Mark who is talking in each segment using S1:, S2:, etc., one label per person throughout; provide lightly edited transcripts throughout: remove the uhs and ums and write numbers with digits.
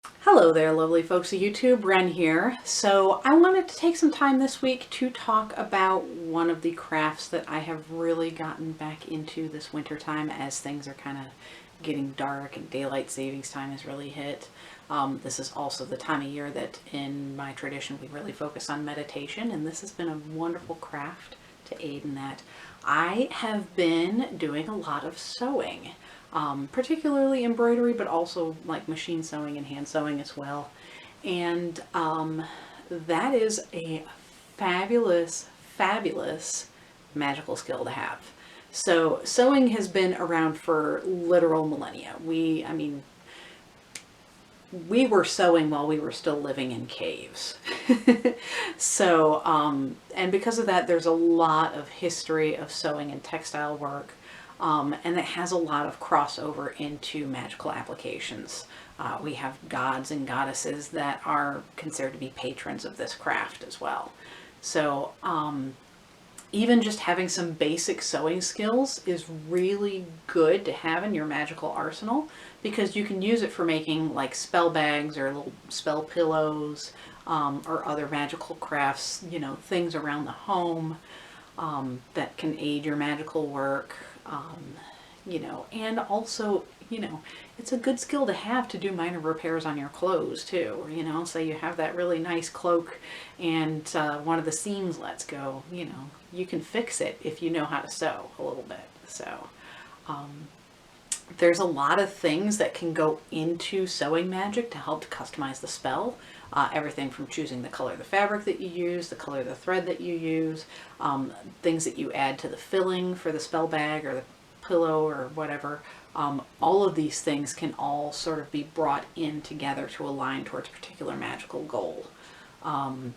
S1: Hello there, lovely folks of YouTube. Ren here. So I wanted to take some time this week to talk about one of the crafts that I have really gotten back into this winter time as things are kind of getting dark and daylight savings time has really hit. This is also the time of year that in my tradition we really focus on meditation, and this has been a wonderful craft to aid in that. I have been doing a lot of sewing. Particularly embroidery, but also like machine sewing and hand sewing as well. And that is a fabulous, fabulous magical skill to have. So sewing has been around for literal millennia. We were sewing while we were still living in caves. So, and because of that, there's a lot of history of sewing and textile work. And it has a lot of crossover into magical applications. We have gods and goddesses that are considered to be patrons of this craft as well. So even just having some basic sewing skills is really good to have in your magical arsenal, because you can use it for making like spell bags or little spell pillows, or other magical crafts, things around the home that can aid your magical work. And also, it's a good skill to have to do minor repairs on your clothes too. Say you have that really nice cloak and one of the seams lets go, you can fix it if you know how to sew a little bit. So there's a lot of things that can go into sewing magic to help to customize the spell. Everything from choosing the color of the fabric that you use, the color of the thread that you use, things that you add to the filling for the spell bag or the pillow or whatever. All of these things can all sort of be brought in together to align towards a particular magical goal. And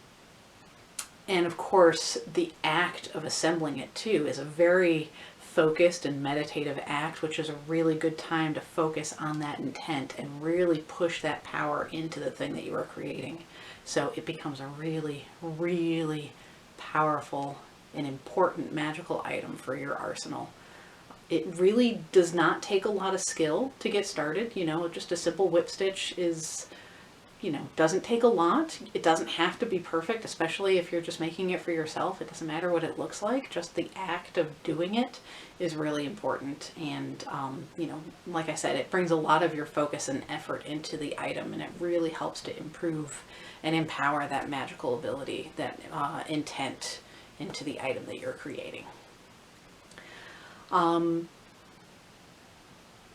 S1: of course, the act of assembling it too is a very focused and meditative act, which is a really good time to focus on that intent and really push that power into the thing that you are creating. So it becomes a really, really powerful and important magical item for your arsenal. It really does not take a lot of skill to get started. Just a simple whip stitch is, doesn't take a lot. It doesn't have to be perfect, especially if you're just making it for yourself. It doesn't matter what it looks like. Just the act of doing it is really important. And, like I said, it brings a lot of your focus and effort into the item, and it really helps to improve and empower that magical ability, that intent into the item that you're creating.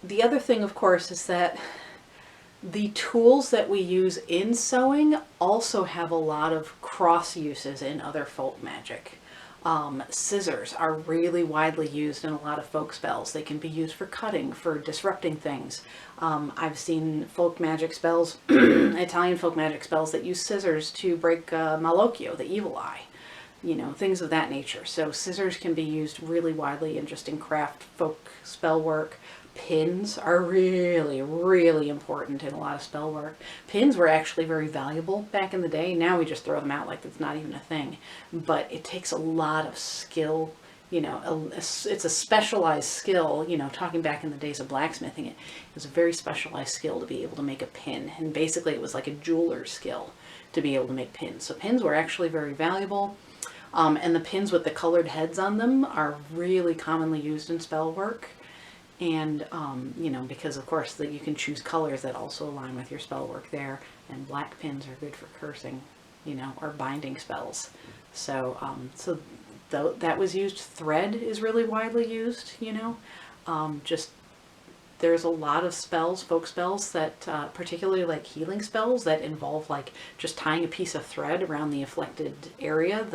S1: The other thing, of course, is that the tools that we use in sewing also have a lot of cross uses in other folk magic. Scissors are really widely used in a lot of folk spells. They can be used for cutting, for disrupting things. I've seen folk magic spells, Italian folk magic spells that use scissors to break Malocchio, the evil eye. Things of that nature. So scissors can be used really widely in just in craft folk spell work. Pins are really, really important in a lot of spell work. Pins were actually very valuable back in the day. Now we just throw them out like it's not even a thing. But it takes a lot of skill. It's a specialized skill. Talking back in the days of blacksmithing, it was a very specialized skill to be able to make a pin. And basically it was like a jeweler's skill to be able to make pins. So pins were actually very valuable. And the pins with the colored heads on them are really commonly used in spell work. And, because of course that you can choose colors that also align with your spell work there. And black pins are good for cursing, or binding spells. So, that was used. Thread is really widely used, just there's a lot of spells, folk spells that, particularly like healing spells that involve like just tying a piece of thread around the afflicted area.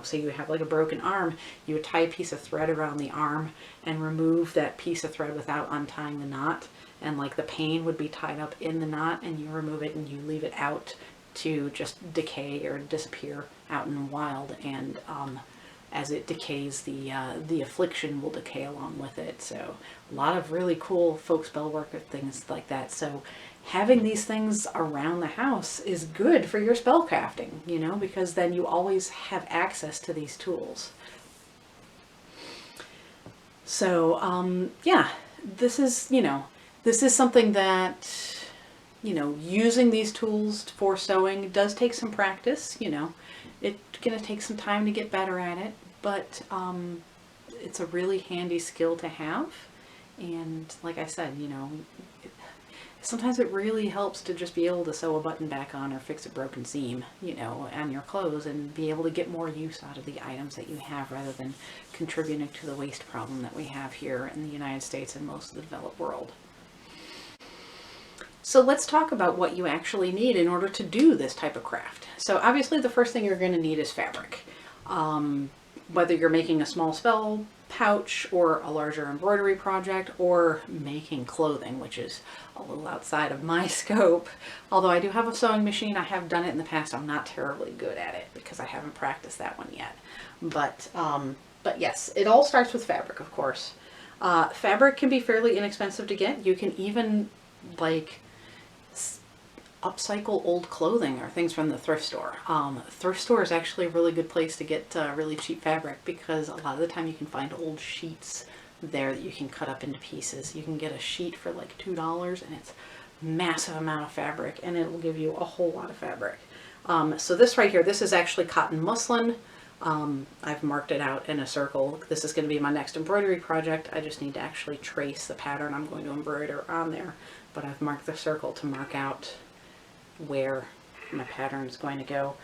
S1: Say you have like a broken arm, you would tie a piece of thread around the arm and remove that piece of thread without untying the knot. And like the pain would be tied up in the knot, and you remove it and you leave it out to just decay or disappear out in the wild. And, as it decays, the affliction will decay along with it. So a lot of really cool folk spell work of things like that. So having these things around the house is good for your spell crafting, because then you always have access to these tools. So, yeah, this is something that you know, using these tools for sewing does take some practice. You know, it's going to take some time to get better at it, but it's a really handy skill to have. And like I said, you know, sometimes it really helps to just be able to sew a button back on or fix a broken seam, you know, on your clothes, and be able to get more use out of the items that you have rather than contributing to the waste problem that we have here in the United States and most of the developed world. So let's talk about what you actually need in order to do this type of craft. So obviously the first thing you're going to need is fabric. Whether you're making a small spell pouch or a larger embroidery project or making clothing, which is a little outside of my scope. Although I do have a sewing machine, I have done it in the past. I'm not terribly good at it because I haven't practiced that one yet. But yes, it all starts with fabric, of course. Fabric can be fairly inexpensive to get. You can even like upcycle old clothing or things from the thrift store. Thrift store is actually a really good place to get really cheap fabric, because a lot of the time you can find old sheets there that you can cut up into pieces. You can get a sheet for like $2 and it's a massive amount of fabric, and it will give you a whole lot of fabric. So this right here, this is actually cotton muslin. I've marked it out in a circle. This is going to be my next embroidery project. I just need to actually trace the pattern I'm going to embroider on there, but I've marked the circle to mark out where my pattern is going to go.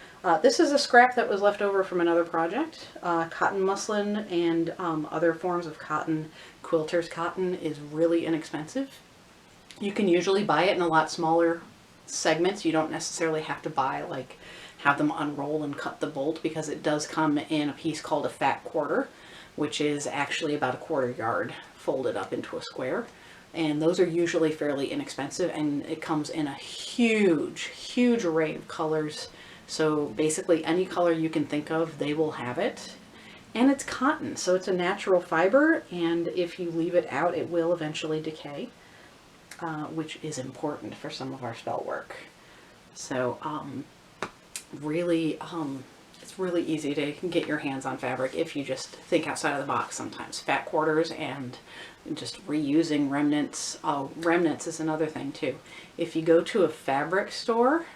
S1: This is a scrap that was left over from another project. Cotton muslin and other forms of cotton, quilter's cotton, is really inexpensive. You can usually buy it in a lot smaller segments. You don't necessarily have to buy, like, have them unroll and cut the bolt, because it does come in a piece called a fat quarter, which is actually about a 1/4 yard folded up into a square. And those are usually fairly inexpensive, and it comes in a huge array of colors. So basically any color you can think of, they will have it. And it's cotton, so it's a natural fiber, and if you leave it out, it will eventually decay, which is important for some of our spell work. So really, it's really easy to get your hands on fabric if you just think outside of the box sometimes. Fat quarters and just reusing remnants. Remnants is another thing too. If you go to a fabric store,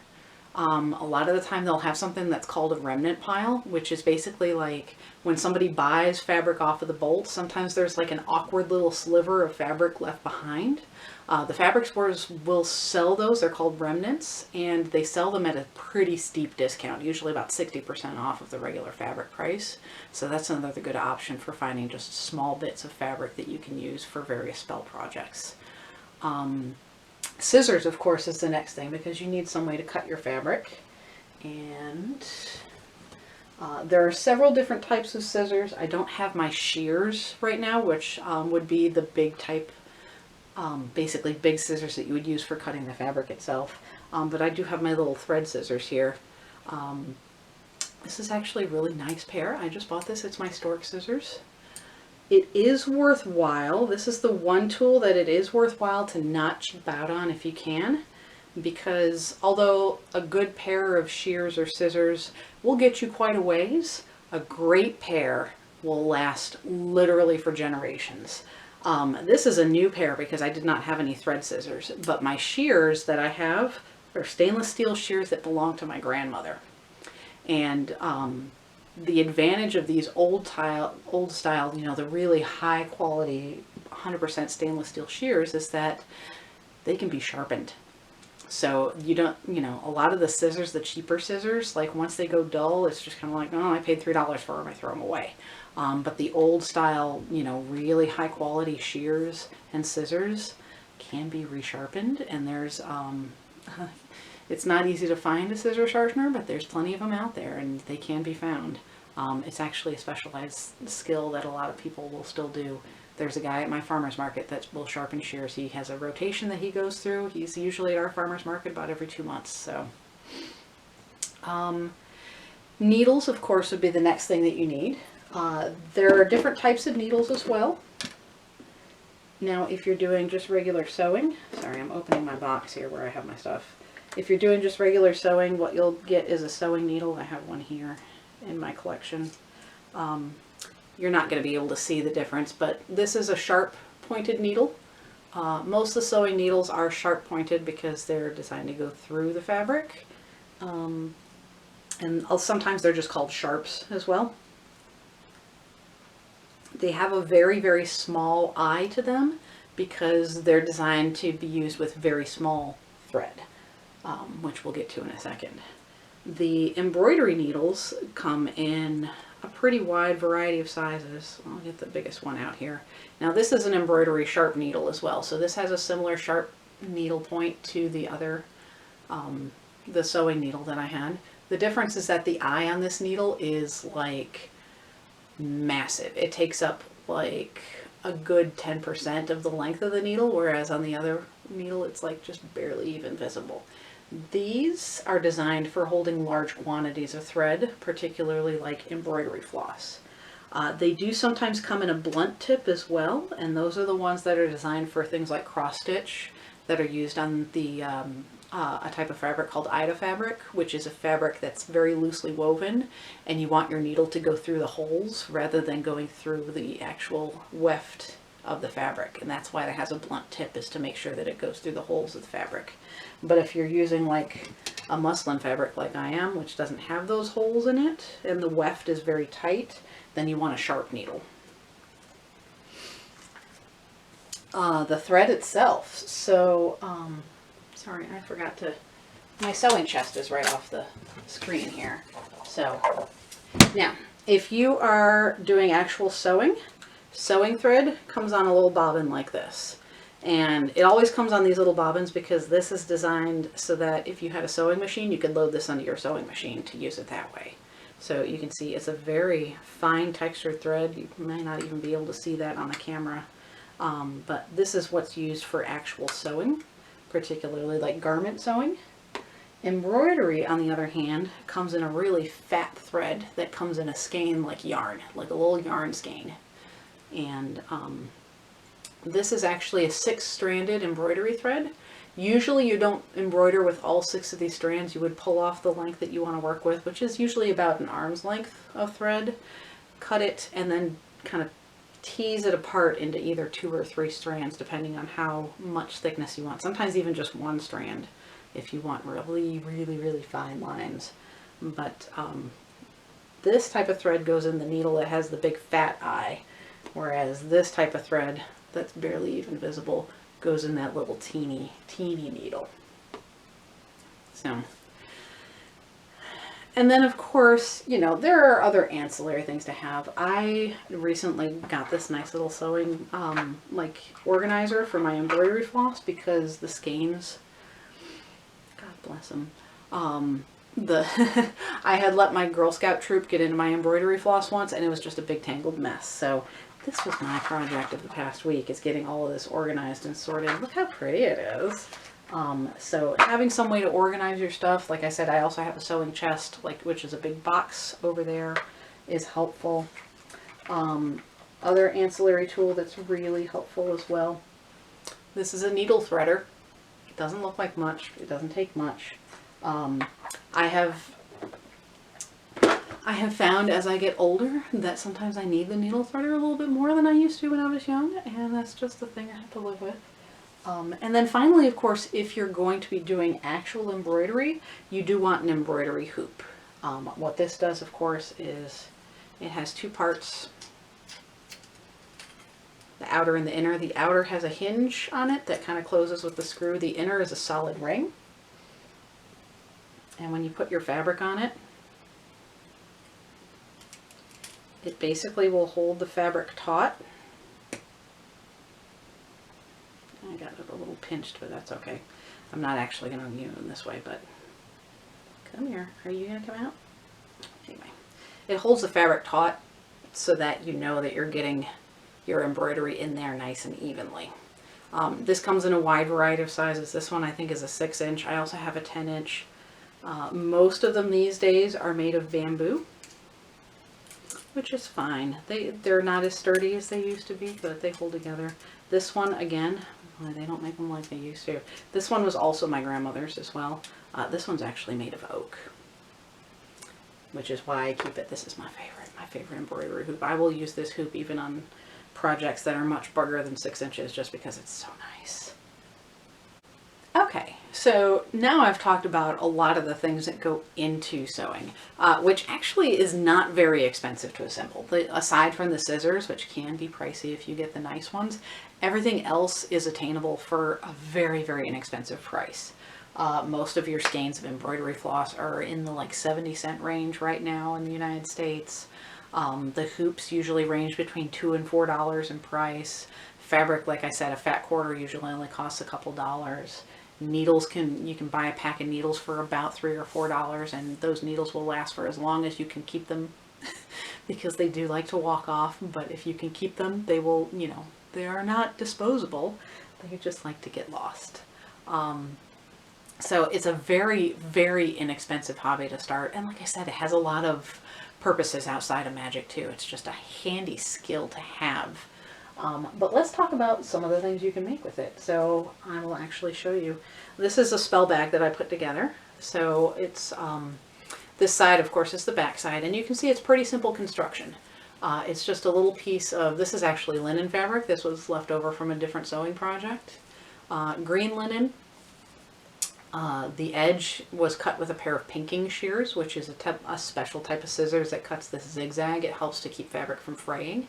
S1: a lot of the time they'll have something that's called a remnant pile, which is basically like when somebody buys fabric off of the bolt, sometimes there's like an awkward little sliver of fabric left behind. The fabric stores will sell those. They're called remnants, and they sell them at a pretty steep discount, usually about 60% off of the regular fabric price. So that's another good option for finding just small bits of fabric that you can use for various spell projects. Scissors, of course, is the next thing, because you need some way to cut your fabric. And there are several different types of scissors. I don't have my shears right now, which would be the big type, basically big scissors that you would use for cutting the fabric itself. But I do have my little thread scissors here. This is actually a really nice pair. I just bought this. It's my stork scissors. It is worthwhile. This is the one tool that it is worthwhile to not cheap out on if you can, because although a good pair of shears or scissors will get you quite a ways, a great pair will last literally for generations. This is a new pair because I did not have any thread scissors, but my shears that I have are stainless steel shears that belong to my grandmother. And the advantage of these old style, you know, the really high quality 100% stainless steel shears is that they can be sharpened. So you don't, you know, a lot of the scissors, the cheaper scissors, like once they go dull, it's just kind of like, oh, I paid $3 for them, I throw them away. But the old style, you know, really high quality shears and scissors can be resharpened, and there's, it's not easy to find a scissor sharpener, but there's plenty of them out there, and they can be found. It's actually a specialized skill that a lot of people will still do. There's a guy at my farmer's market that will sharpen shears. He has a rotation that he goes through. He's usually at our farmer's market about every 2 months. So, needles, of course, would be the next thing that you need. There are different types of needles as well. Now, if you're doing just regular sewing, sorry, I'm opening my box here where I have my stuff. If you're doing just regular sewing, what you'll get is a sewing needle. I have one here in my collection. You're not going to be able to see the difference, but this is a sharp pointed needle. Most of the sewing needles are sharp pointed because they're designed to go through the fabric. And sometimes they're just called sharps as well. They have a very, very small eye to them because they're designed to be used with very small thread, which we'll get to in a second. The embroidery needles come in a pretty wide variety of sizes. I'll get the biggest one out here. Now this is an embroidery sharp needle as well, so this has a similar sharp needle point to the other, the sewing needle that I had. The difference is that the eye on this needle is like massive. It takes up like a good 10% of the length of the needle, whereas on the other needle it's like just barely even visible. These are designed for holding large quantities of thread, particularly like embroidery floss. They do sometimes come in a blunt tip as well, and those are the ones that are designed for things like cross stitch that are used on the a type of fabric called Ida fabric, which is a fabric that's very loosely woven, and you want your needle to go through the holes rather than going through the actual weft of the fabric, and that's why it has a blunt tip, is to make sure that it goes through the holes of the fabric. But if you're using like a muslin fabric like I am, which doesn't have those holes in it, and the weft is very tight, then you want a sharp needle. The thread itself, so sorry, I forgot to, my sewing chest is right off the screen here. So now, if you are doing actual sewing thread comes on a little bobbin like this. And it always comes on these little bobbins because this is designed so that if you had a sewing machine, you could load this onto your sewing machine to use it that way. So you can see it's a very fine textured thread. You may not even be able to see that on the camera. But this is what's used for actual sewing, particularly like garment sewing. Embroidery, on the other hand, comes in a really fat thread that comes in a skein like yarn, like a little yarn skein. And this is actually a 6-stranded embroidery thread. Usually you don't embroider with all 6 of these strands. You would pull off the length that you want to work with, which is usually about an arm's length of thread, cut it, and then kind of tease it apart into either 2 or 3 strands, depending on how much thickness you want. Sometimes even just 1 strand if you want really, really, really fine lines. But this type of thread goes in the needle that has the big fat eye, whereas this type of thread that's barely even visible goes in that little teeny needle. So, and then of course, you know, there are other ancillary things to have. I recently got this nice little sewing like organizer for my embroidery floss because the skeins, God bless them, I had let my Girl Scout troop get into my embroidery floss once and it was just a big tangled mess. So this was my project of the past week, is getting all of this organized and sorted. Look how pretty it is. So having some way to organize your stuff, like I said, I also have a sewing chest, which is a big box over there, is helpful. Other ancillary tool that's really helpful as well. This is a needle threader. It doesn't look like much. It doesn't take much. I have found as I get older that sometimes I need the needle threader a little bit more than I used to when I was young, and that's just the thing I have to live with. And then finally, of course, if you're going to be doing actual embroidery, you do want an embroidery hoop. What this does, of course, is it has 2 parts, the outer and the inner. The outer has a hinge on it that kind of closes with the screw. The inner is a solid ring. And when you put your fabric on it, it basically will hold the fabric taut. I got it a little pinched, but that's okay. I'm not actually going to use it in this way, but come here. Are you going to come out? Anyway, it holds the fabric taut so that you know that you're getting your embroidery in there nice and evenly. This comes in a wide variety of sizes. This one I think is a 6-inch. I also have a 10-inch. Most of them these days are made of bamboo, which is fine. They're not as sturdy as they used to be, but they hold together. This one, again, they don't make them like they used to. This one was also my grandmother's as well. This one's actually made of oak, which is why I keep it. This is my favorite embroidery hoop. I will use this hoop even on projects that are much bigger than 6 inches just because it's so nice. Okay, so now I've talked about a lot of the things that go into sewing, which actually is not very expensive to assemble. Aside from the scissors, which can be pricey if you get the nice ones, everything else is attainable for a very, very inexpensive price. Most of your skeins of embroidery floss are in the like 70-cent range right now in the United States. The hoops usually range between $2 and $4 in price. Fabric, like I said, a fat quarter usually only costs a couple dollars. Needles, you can buy a pack of needles for about $3 or $4, and those needles will last for as long as you can keep them because they do like to walk off, but if you can keep them, they will, you know, they are not disposable. They just like to get lost. So it's a very, very inexpensive hobby to start, and like I said, it has a lot of purposes outside of magic too. It's just a handy skill to have. But let's talk about some of the things you can make with it. So I will actually show you. This is a spell bag that I put together. So it's, this side of course is the back side, and you can see it's pretty simple construction. It's just a little piece of, this is actually linen fabric. This was left over from a different sewing project. Green linen. The edge was cut with a pair of pinking shears, which is a special type of scissors that cuts this zigzag. It helps to keep fabric from fraying.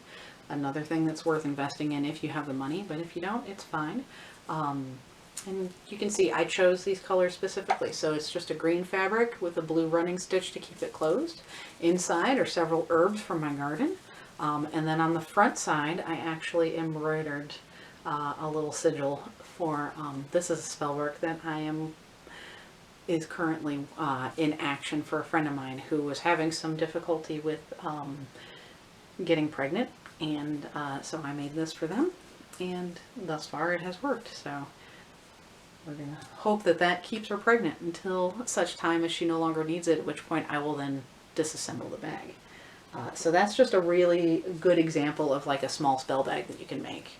S1: Another thing that's worth investing in if you have the money, but if you don't, it's fine. And you can see I chose these colors specifically. So it's just a green fabric with a blue running stitch to keep it closed. Inside are several herbs from my garden. And then on the front side, I actually embroidered a little sigil for, this is a spell work that is currently in action for a friend of mine who was having some difficulty with getting pregnant. And so I made this for them, and thus far it has worked. So we're going to hope that that keeps her pregnant until such time as she no longer needs it, at which point I will then disassemble the bag. So that's just a really good example of like a small spell bag that you can make.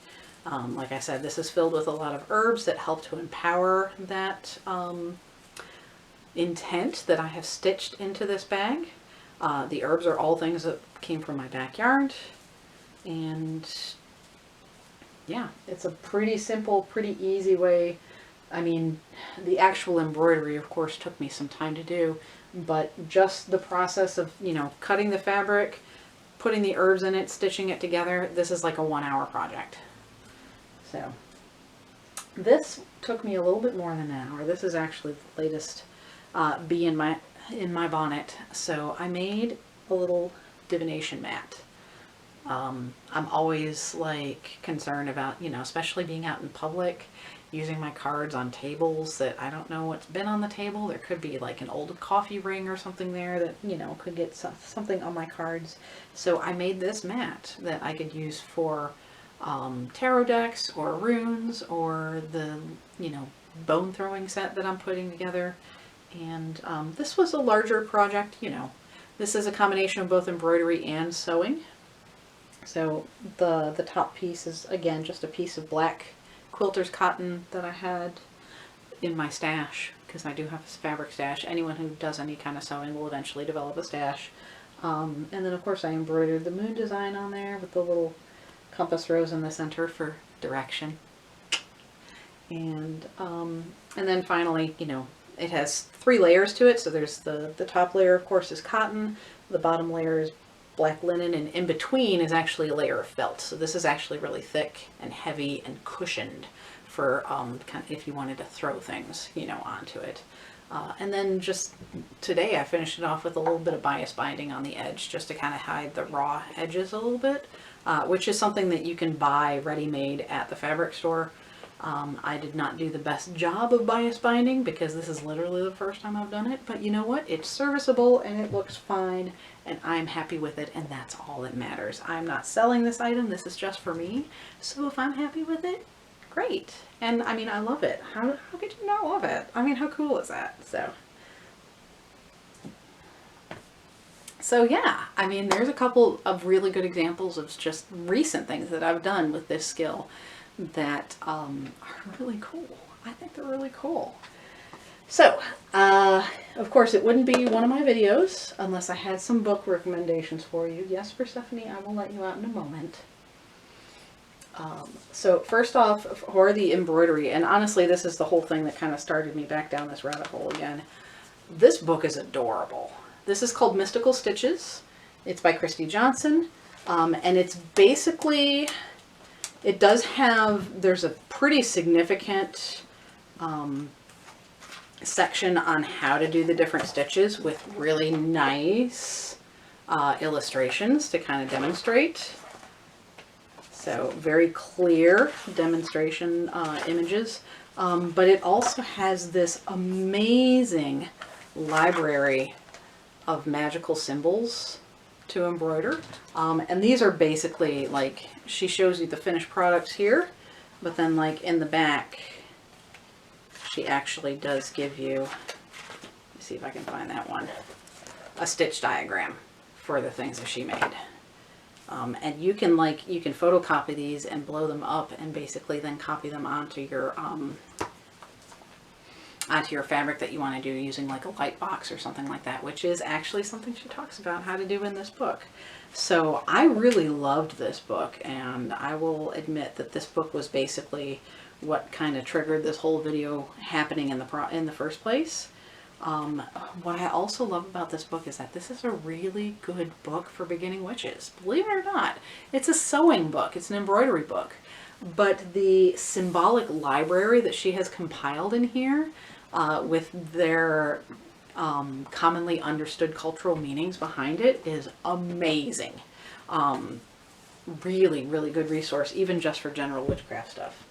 S1: Like I said, this is filled with a lot of herbs that help to empower that intent that I have stitched into this bag. The herbs are all things that came from my backyard. And yeah, it's a pretty simple, pretty easy way. I mean, the actual embroidery, of course, took me some time to do, but just the process of, you know, cutting the fabric, putting the herbs in it, stitching it together, this is like a 1-hour project. So this took me a little bit more than an hour. This is actually the latest bee in my bonnet. So I made a little divination mat. I'm always like concerned about, you know, especially being out in public, using my cards on tables that I don't know what's been on the table. There could be like an old coffee ring or something there that, you know, could get something on my cards. So I made this mat that I could use for tarot decks or runes or the, you know, bone throwing set that I'm putting together. And this was a larger project, you know. This is a combination of both embroidery and sewing. So the top piece is, again, just a piece of black quilter's cotton that I had in my stash, because I do have a fabric stash. Anyone who does any kind of sewing will eventually develop a stash. And then, of course, I embroidered the moon design on there with the little compass rose in the center for direction. And then finally, you know, it has 3 layers to it. So there's the top layer, of course, is cotton. The bottom layer is black linen, and in between is actually a layer of felt. So this is actually really thick and heavy and cushioned for kind of if you wanted to throw things, you know, onto it. And then just today I finished it off with a little bit of bias binding on the edge just to kind of hide the raw edges a little bit, which is something that you can buy ready-made at the fabric store. I did not do the best job of bias binding because this is literally the first time I've done it, but you know what? It's serviceable and it looks fine and I'm happy with it, and that's all that matters. I'm not selling this item. This is just for me. So if I'm happy with it, great. And I mean, I love it. How could you not love it? I mean, how cool is that? So yeah, I mean, there's a couple of really good examples of just recent things that I've done with this skill that are really cool. I think they're really cool. So, of course, it wouldn't be one of my videos unless I had some book recommendations for you. Yes, Persephone, I will let you out in a moment. So first off, for the embroidery, and honestly this is the whole thing that kind of started me back down this rabbit hole again. This book is adorable. This is called Mystical Stitches. It's by Christy Johnson. And it's basically, it does have, there's a pretty significant section on how to do the different stitches with really nice illustrations to kind of demonstrate. So very clear demonstration images. But it also has this amazing library of magical symbols to embroider. And these are basically like, she shows you the finished products here, but then like in the back, she actually does give you, let me see if I can find that one, a stitch diagram for the things that she made. And you can photocopy these and blow them up and basically then copy them onto your fabric that you want to do using like a light box or something like that, which is actually something she talks about how to do in this book. So I really loved this book, and I will admit that this book was basically what kind of triggered this whole video happening in the first place. What I also love about this book is that this is a really good book for beginning witches. Believe it or not, it's a sewing book. It's an embroidery book. But the symbolic library that she has compiled in here with their commonly understood cultural meanings behind it is amazing. Really, really good resource, even just for general witchcraft stuff.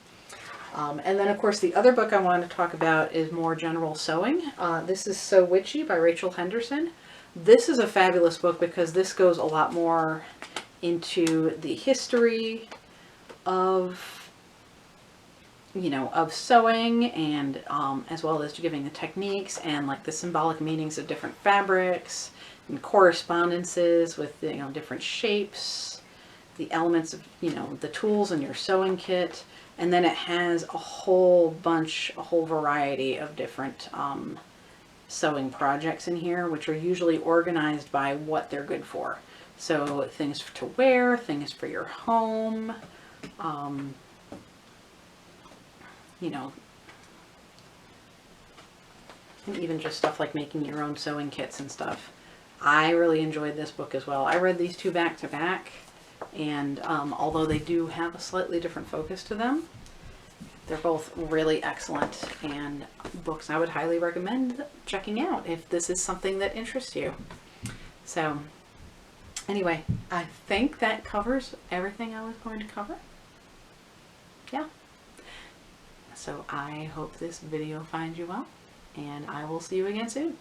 S1: And then, of course, the other book I wanted to talk about is more general sewing. This is So Witchy by Rachel Henderson. This is a fabulous book because this goes a lot more into the history of, of sewing, and as well as giving the techniques and like the symbolic meanings of different fabrics and correspondences with, different shapes, the elements of, the tools in your sewing kit. And then it has a whole variety of different sewing projects in here, which are usually organized by what they're good for. So things to wear, things for your home, and even just stuff like making your own sewing kits and stuff. I really enjoyed this book as well. I read these two back to back. And although they do have a slightly different focus to them, they're both really excellent and books I would highly recommend checking out if this is something that interests you. So anyway, I think that covers everything I was going to cover. Yeah. So I hope this video finds you well, and I will see you again soon.